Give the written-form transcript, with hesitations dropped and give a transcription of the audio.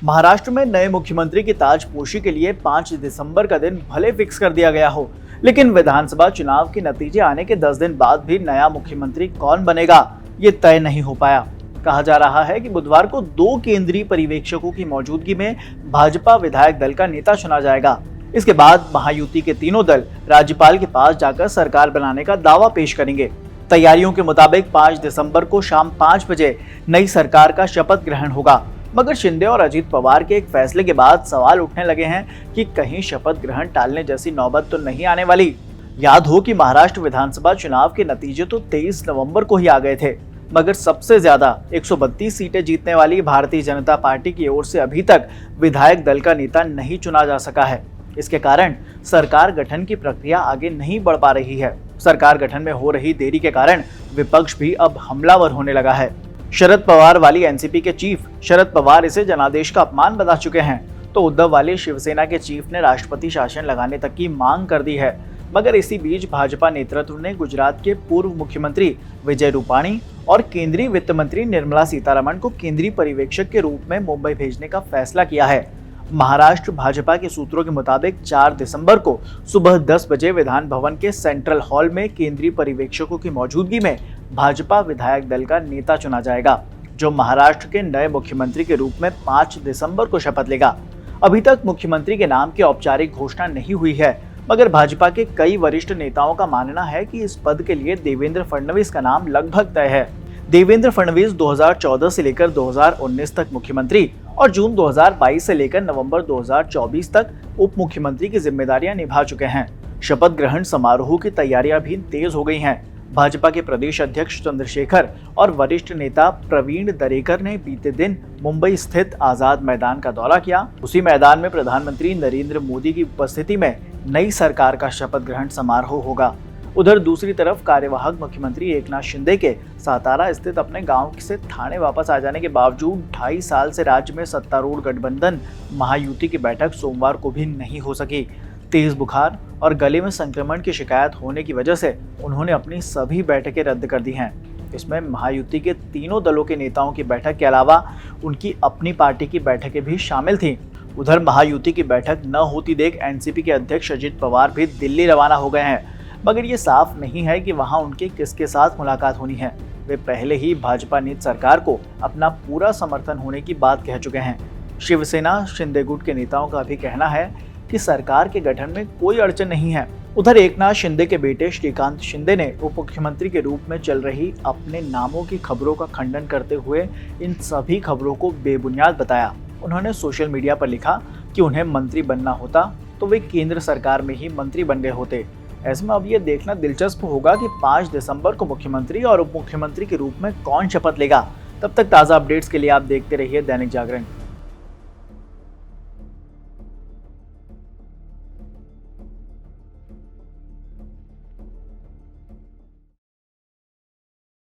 महाराष्ट्र में नए मुख्यमंत्री की ताजपोशी के लिए 5 दिसंबर का दिन भले फिक्स कर दिया गया हो, लेकिन विधानसभा चुनाव के नतीजे आने के 10 दिन बाद भी नया मुख्यमंत्री कौन बनेगा ये तय नहीं हो पाया। कहा जा रहा है कि बुधवार को 2 केंद्रीय पर्यवेक्षकों की मौजूदगी में भाजपा विधायक दल का नेता चुना जाएगा। इसके बाद महायुति के तीनों दल राज्यपाल के पास जाकर सरकार बनाने का दावा पेश करेंगे। तैयारियों के मुताबिक 5 दिसंबर को शाम 5 बजे नई सरकार का शपथ ग्रहण होगा। मगर शिंदे और अजीत पवार के एक फैसले के बाद सवाल उठने लगे हैं कि कहीं शपथ ग्रहण टालने जैसी नौबत तो नहीं आने वाली। याद हो कि महाराष्ट्र विधानसभा चुनाव के नतीजे तो 23 नवंबर को ही आ गए थे, मगर सबसे ज्यादा 132 सीटें जीतने वाली भारतीय जनता पार्टी की ओर से अभी तक विधायक दल का नेता नहीं चुना जा सका है। इसके कारण सरकार गठन की प्रक्रिया आगे नहीं बढ़ पा रही है। सरकार गठन में हो रही देरी के कारण विपक्ष भी अब हमलावर होने लगा है। शरद पवार वाली एनसीपी के चीफ शरद पवार इसे जनादेश का अपमान बता चुके हैं, तो उद्धव वाले शिवसेना के चीफ ने राष्ट्रपति शासन लगाने तक की मांग कर दी है। मगर इसी बीच भाजपा नेतृत्व ने गुजरात के पूर्व मुख्यमंत्री विजय रूपाणी और केंद्रीय वित्त मंत्री निर्मला सीतारमण को केंद्रीय पर्यवेक्षक के रूप में मुंबई भेजने का फैसला किया है। महाराष्ट्र भाजपा के सूत्रों के मुताबिक 4 दिसंबर को सुबह 10 बजे विधान भवन के सेंट्रल हॉल में केंद्रीय पर्यवेक्षकों की मौजूदगी में भाजपा विधायक दल का नेता चुना जाएगा, जो महाराष्ट्र के नए मुख्यमंत्री के रूप में 5 दिसंबर को शपथ लेगा। अभी तक मुख्यमंत्री के नाम की औपचारिक घोषणा नहीं हुई है, मगर भाजपा के कई वरिष्ठ नेताओं का मानना है कि इस पद के लिए देवेंद्र फडणवीस का नाम लगभग तय है। देवेंद्र फडणवीस 2014 से लेकर 2019 तक मुख्यमंत्री और जून 2022 से लेकर नवंबर 2024 तक उप मुख्यमंत्री की जिम्मेदारियां निभा चुके हैं। शपथ ग्रहण समारोह की तैयारियां भी तेज हो गई हैं। भाजपा के प्रदेश अध्यक्ष चंद्रशेखर और वरिष्ठ नेता प्रवीण दरेकर ने बीते दिन मुंबई स्थित आजाद मैदान का दौरा किया। उसी मैदान में प्रधानमंत्री नरेंद्र मोदी की उपस्थिति में नई सरकार का शपथ ग्रहण समारोह होगा। उधर दूसरी तरफ कार्यवाहक मुख्यमंत्री एकनाथ शिंदे के सातारा स्थित अपने गांव से ठाणे वापस आ जाने के बावजूद 2.5 साल से राज्य में सत्तारूढ़ गठबंधन महायुति की बैठक सोमवार को भी नहीं हो सकी। तेज बुखार और गले में संक्रमण की शिकायत होने की वजह से उन्होंने अपनी सभी बैठकें रद्द कर दी हैं। इसमें महायुति के तीनों दलों के नेताओं की बैठक के अलावा उनकी अपनी पार्टी की बैठकें भी शामिल थीं। उधर महायुति की बैठक न होती देख एनसीपी के अध्यक्ष अजित पवार भी दिल्ली रवाना हो गए हैं, मगर ये साफ नहीं है कि वहां उनके किसके साथ मुलाकात होनी है। वे पहले ही भाजपा नीत सरकार को अपना पूरा समर्थन होने की बात कह चुके हैं। शिवसेना शिंदे गुट के नेताओं का भी कहना है कि सरकार के गठन में कोई अड़चन नहीं है। उधर एकनाथ शिंदे के बेटे श्रीकांत शिंदे ने उप मुख्यमंत्री के रूप में चल रही अपने नामों की खबरों का खंडन करते हुए इन सभी खबरों को बेबुनियाद बताया। उन्होंने सोशल मीडिया पर लिखा कि उन्हें मंत्री बनना होता तो वे केंद्र सरकार में ही मंत्री बन गए होते। ऐसे में अब ये देखना दिलचस्प होगा कि 5 दिसंबर को मुख्यमंत्री और उप मुख्यमंत्री के रूप में कौन शपथ लेगा। तब तक ताज़ा अपडेट्स के लिए आप देखते रहिए दैनिक जागरण।